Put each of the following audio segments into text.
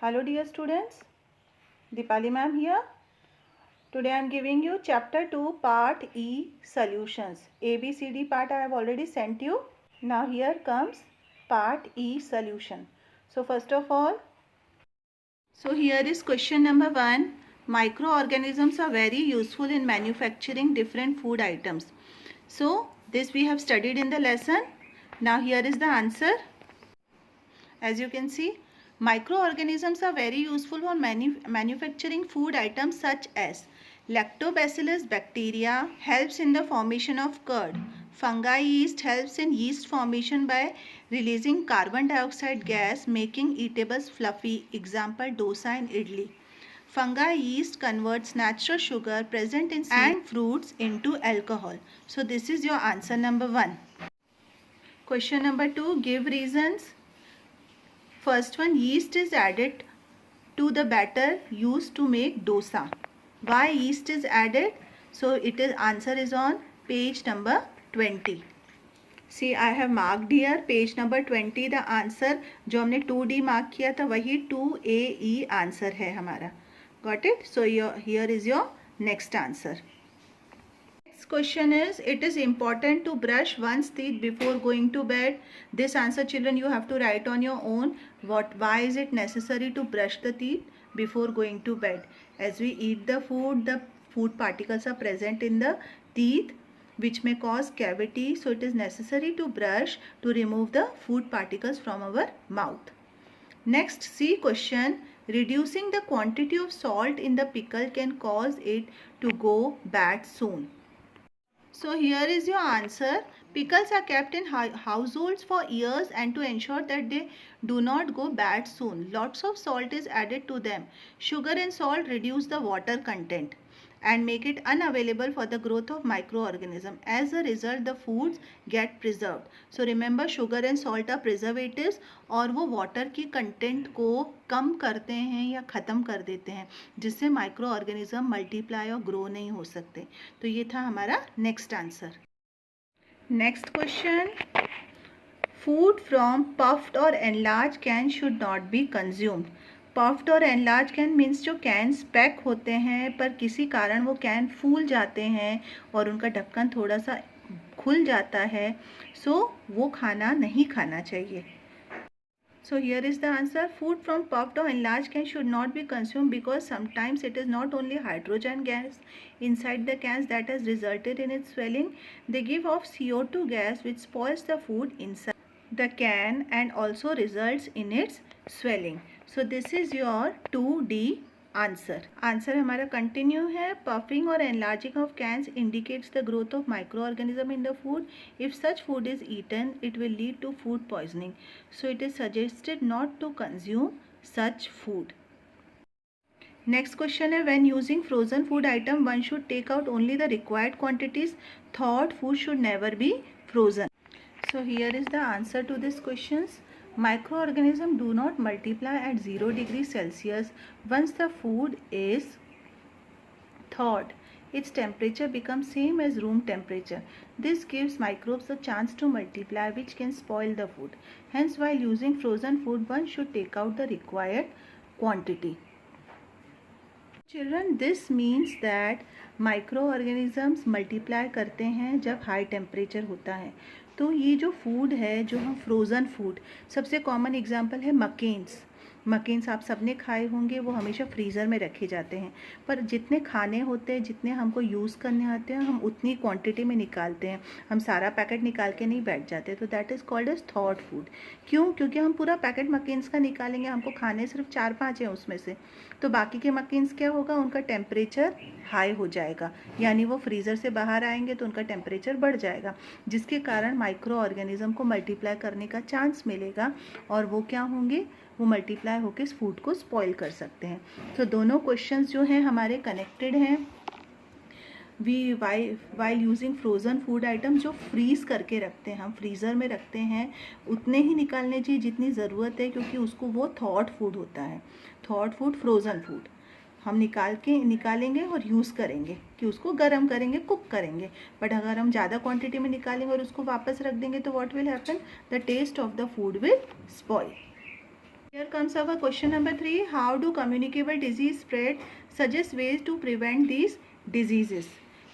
Hello dear students, Deepali ma'am here. Today I am giving you chapter 2 part E solutions. ABCD part I have already sent you. Now here comes part E solution. So first of all, here is question number 1. Microorganisms are very useful in manufacturing different food items. So this we have studied in the lesson. Now here is the answer. As you can see, microorganisms are very useful for manufacturing food items such as Lactobacillus bacteria helps in the formation of curd. Fungi yeast helps in yeast formation by releasing carbon dioxide gas, making eatables fluffy. Example, dosa and idli. Fungi yeast converts natural sugar present in seeds and fruits into alcohol. So this is your answer number 1. Question number 2, give reasons. First one, yeast is added to the batter used to make dosa. Why yeast is added? So it is answer is on page number 20. See, I have marked here page number 20 the answer जो हमने 2D mark किया था वही 2AE answer है हमारा. Got it? So here is your next answer. Next question is, it is important to brush one's teeth before going to bed. This answer children you have to write on your own. Why is it necessary to brush the teeth before going to bed? As we eat the food particles are present in the teeth which may cause cavity. So it is necessary to brush to remove the food particles from our mouth. Next, C question. Reducing the quantity of salt in the pickle can cause it to go bad soon. So here is your answer. Pickles are kept in households for years and to ensure that they do not go bad soon. Lots of salt is added to them. Sugar and salt reduce the water content and make it unavailable for the growth of microorganisms. As a result, the foods get preserved. So remember, sugar and salt are preservatives और वो water की content को कम करते हैं या ख़त्म कर देते हैं जिससे microorganism multiply और grow नहीं हो सकते. तो ये था हमारा next answer. Next question. Food from puffed or enlarged can should not be consumed. Puffed और एनलार्ज कैन मीन्स जो कैन्स पैक होते हैं पर किसी कारण वो कैन फूल जाते हैं और उनका ढक्कन थोड़ा सा खुल जाता है, सो वो खाना नहीं खाना चाहिए. So here is the answer. Food from puffed or enlarged can should not be consumed because sometimes it is not only hydrogen gas inside the cans that has resulted in its swelling. They give off CO2 gas which spoils the food inside the can and also results in its swelling. So this is your 2D answer. Answer हमारा continue है. Puffing or enlarging of cans indicates the growth of microorganism in the food. If such food is eaten, it will lead to food poisoning. So it is suggested not to consume such food. Next question है, when using frozen food item, one should take out only the required quantities. Thawed food should never be frozen. So here is the answer to these questions. Microorganisms do not multiply at 0 degrees Celsius. Once the food is thawed, its temperature becomes same as room temperature. This gives microbes a chance to multiply, which can spoil the food. Hence, while using frozen food, one should take out the required quantity. Children, this means that microorganisms multiply करते हैं जब high temperature होता है. तो ये जो food है, जो हम फ्रोज़न फूड, सबसे कॉमन एग्जांपल है मकेन्स. मकेन्स आप सबने खाए होंगे, वो हमेशा फ्रीज़र में रखे जाते हैं. पर जितने खाने होते हैं, जितने हमको यूज़ करने आते हैं, हम उतनी क्वांटिटी में निकालते हैं. हम सारा पैकेट निकाल के नहीं बैठ जाते. तो that is called as thawed food. क्यों? क्योंकि हम पूरा पैकेट मकेन्स का निकालेंगे, हमको खाने सिर्फ 4-5 हैं उसमें से. तो बाकी के मकेन्स क्या होगा, उनका टेम्परेचर हाई हो जाएगा, यानी वो फ्रीज़र से बाहर आएंगे तो उनका टेम्परेचर बढ़ जाएगा, जिसके कारण माइक्रो ऑर्गेनिज्म को मल्टीप्लाई करने का चांस मिलेगा और वो क्या होंगे, वो मल्टीप्लाई होकर इस फूड को स्पॉइल कर सकते हैं. तो दोनों क्वेश्चंस जो हैं हमारे कनेक्टेड हैं. While using frozen food item, जो फ्रीज़ करके रखते हैं, हम फ्रीज़र में रखते हैं, उतने ही निकालने चाहिए जितनी ज़रूरत है, क्योंकि उसको वो थॉड फूड होता है. थॉड फूड, फ्रोज़न फूड हम निकालेंगे और यूज़ करेंगे कि उसको गर्म करेंगे, कुक करेंगे. बट अगर हम ज़्यादा क्वांटिटी में निकालेंगे और उसको वापस रख देंगे तो what will happen, the taste of the food will spoil. Here comes our question number 3. How do communicable disease spread? Suggest ways to prevent these diseases.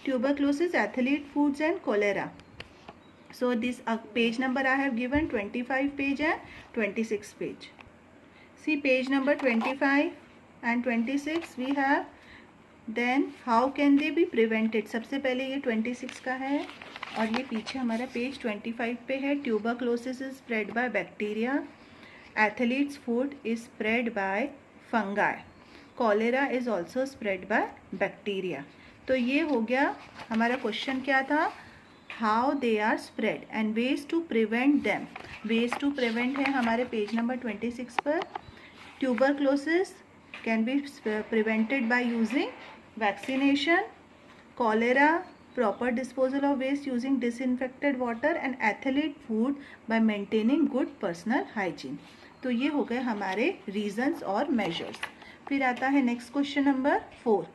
Tuberculosis, athlete foods and cholera. So this page number I have given 25 page and 26 page. See page number 25 and 26 we have. Then how can they be prevented? सबसे पहले ये 26 का है और ये पीछे हमारा page 25 पे है. Tuberculosis is spread by bacteria. Athlete's foot is spread by fungi. Cholera is also spread by bacteria. तो ये हो गया हमारा क्वेश्चन. क्या था? How they are spread and ways to prevent them. Ways to prevent है हमारे पेज नंबर 26 पर. Tuberculosis can be prevented by using vaccination. Cholera, proper disposal of waste using disinfected water. and athlete food by maintaining good personal hygiene. तो ये हो गए हमारे reasons और measures. फिर आता है next question number 4.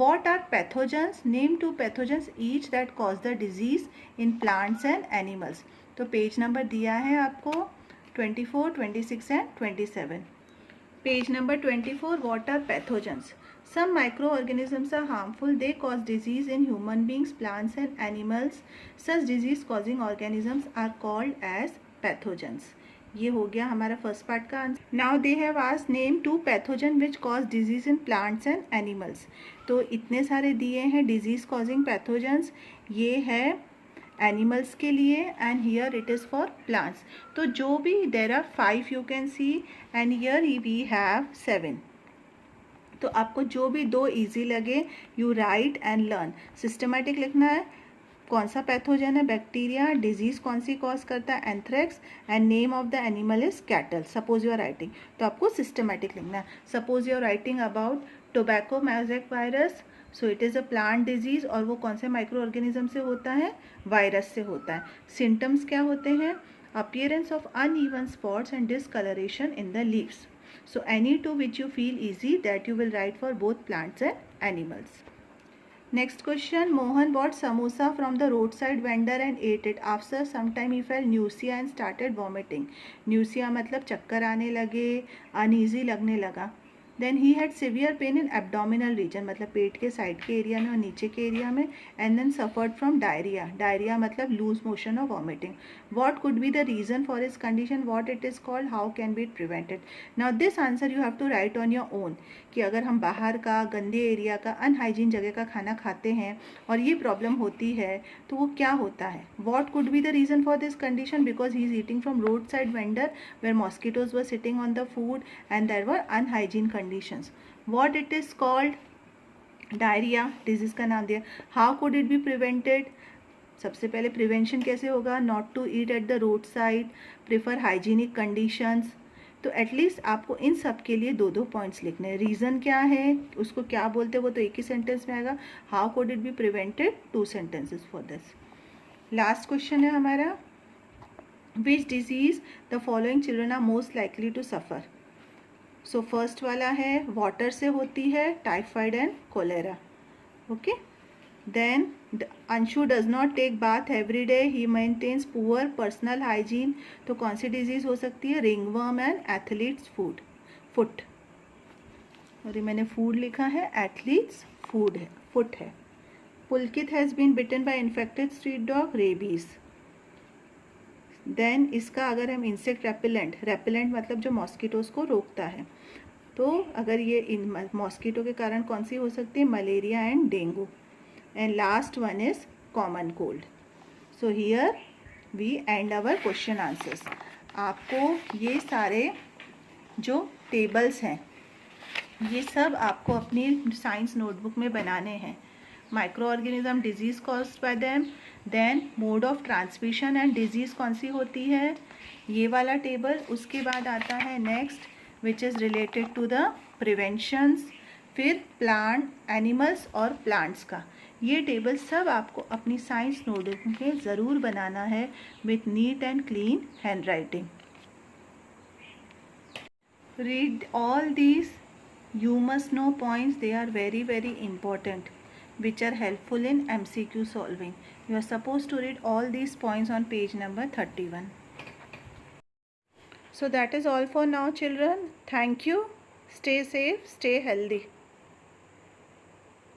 What are pathogens? Name 2 pathogens each that cause the disease in plants and animals. तो पेज नंबर दिया है आपको 24, 26 and 27. Page number 24. What are pathogens? Some microorganisms are harmful. They cause disease in human beings, plants and animals. Such disease causing organisms are called as pathogens. ये हो गया हमारा first part का answer. Now they have asked name 2 pathogen which cause disease in plants and animals. तो इतने सारे दिए हैं डिजीज कॉजिंग पैथोजेंस. ये है एनिमल्स के लिए and here it is for plants. तो जो भी there are 5 you can see and here we have 7. तो आपको जो भी 2 इजी लगे you write and learn. Systematic लिखना है. कौन सा पैथोजन है? बैक्टीरिया. डिजीज कौन सी कॉज करता है? Anthrax. And name of the animal is cattle. Suppose you are writing. तो आपको सिस्टमेटिक लिखना है. Suppose you are writing about tobacco mosaic virus. So it is a plant disease और वो कौन से माइक्रो ऑर्गेनिज्म से होता है? वायरस से होता है. सिम्टम्स क्या होते हैं? Appearance of uneven spots and discolouration in the leaves. So any two which you feel easy that you will write for both plants and animals. Next question. Mohan bought samosa from the roadside vendor and ate it. After some time he felt nausea and started vomiting. Nausea मतलब चक्कर आने लगे, uneasy लगने लगा. Then he had severe pain in abdominal region मतलब पेट के side के area में और नीचे के एरिया में. And then suffered from diarrhea. Diarrhea मतलब lose motion or vomiting. What could be the reason for his condition? What it is called? How can be prevented? Now this answer you have to write on your own. कि अगर हम बाहर का गंदे area का अनहाइजीन जगह का खाना खाते हैं और ये प्रॉब्लम होती है तो वो क्या होता है? What could be the reason for this condition? Because he is eating from roadside vendor where mosquitoes were sitting on the food and there were unhygiene conditions. What it is called? Diarrhoea. Disease का नाम दिया. How could it be prevented? सबसे पहले prevention कैसे होगा? Not to eat at the road side. Prefer hygienic conditions. तो at least आपको इन सब के लिए 2-2 पॉइंट्स लिखने हैं. रीज़न क्या है, उसको क्या बोलते हैं, वो तो एक ही सेंटेंस में आएगा. How could it be prevented? 2 sentences for this. Last question है हमारा. Which disease the following children are most likely to suffer. So first वाला है वाटर से होती है, typhoid and cholera. Okay. Then Anshu does not take bath every day. He maintains poor personal hygiene. तो कौन सी डिजीज़ हो सकती है? Ringworm and athlete's foot. और ये मैंने फूड लिखा है, एथलीट्स फूड है, फुट है. Pulkit has been bitten by infected street dog. Rabies. Then इसका अगर हम इंसेक्ट रेपेलेंट मतलब जो मॉस्किटोज़ को रोकता है, तो अगर ये इन मॉस्किटो के कारण कौन सी हो सकती है? Malaria and dengue. And last one is common cold. So here we end our question answers. आपको ये सारे जो टेबल्स हैं ये सब आपको अपनी साइंस नोटबुक में बनाने हैं. Microorganism, disease caused by them, then mode of transmission and disease कौन सी होती है, ये वाला टेबल. उसके बाद आता है next which is related to the preventions. फिर प्लांट, एनिमल्स और प्लांट्स का. ये टेबल सब आपको अपनी साइंस नोटबुक में ज़रूर बनाना है with neat and clean hand writing. Read all these. You must know points. They are very, very important, which are helpful in MCQ solving. You are supposed to read all these points on page number 31. So that is all for now, children. Thank you. Stay safe, stay healthy.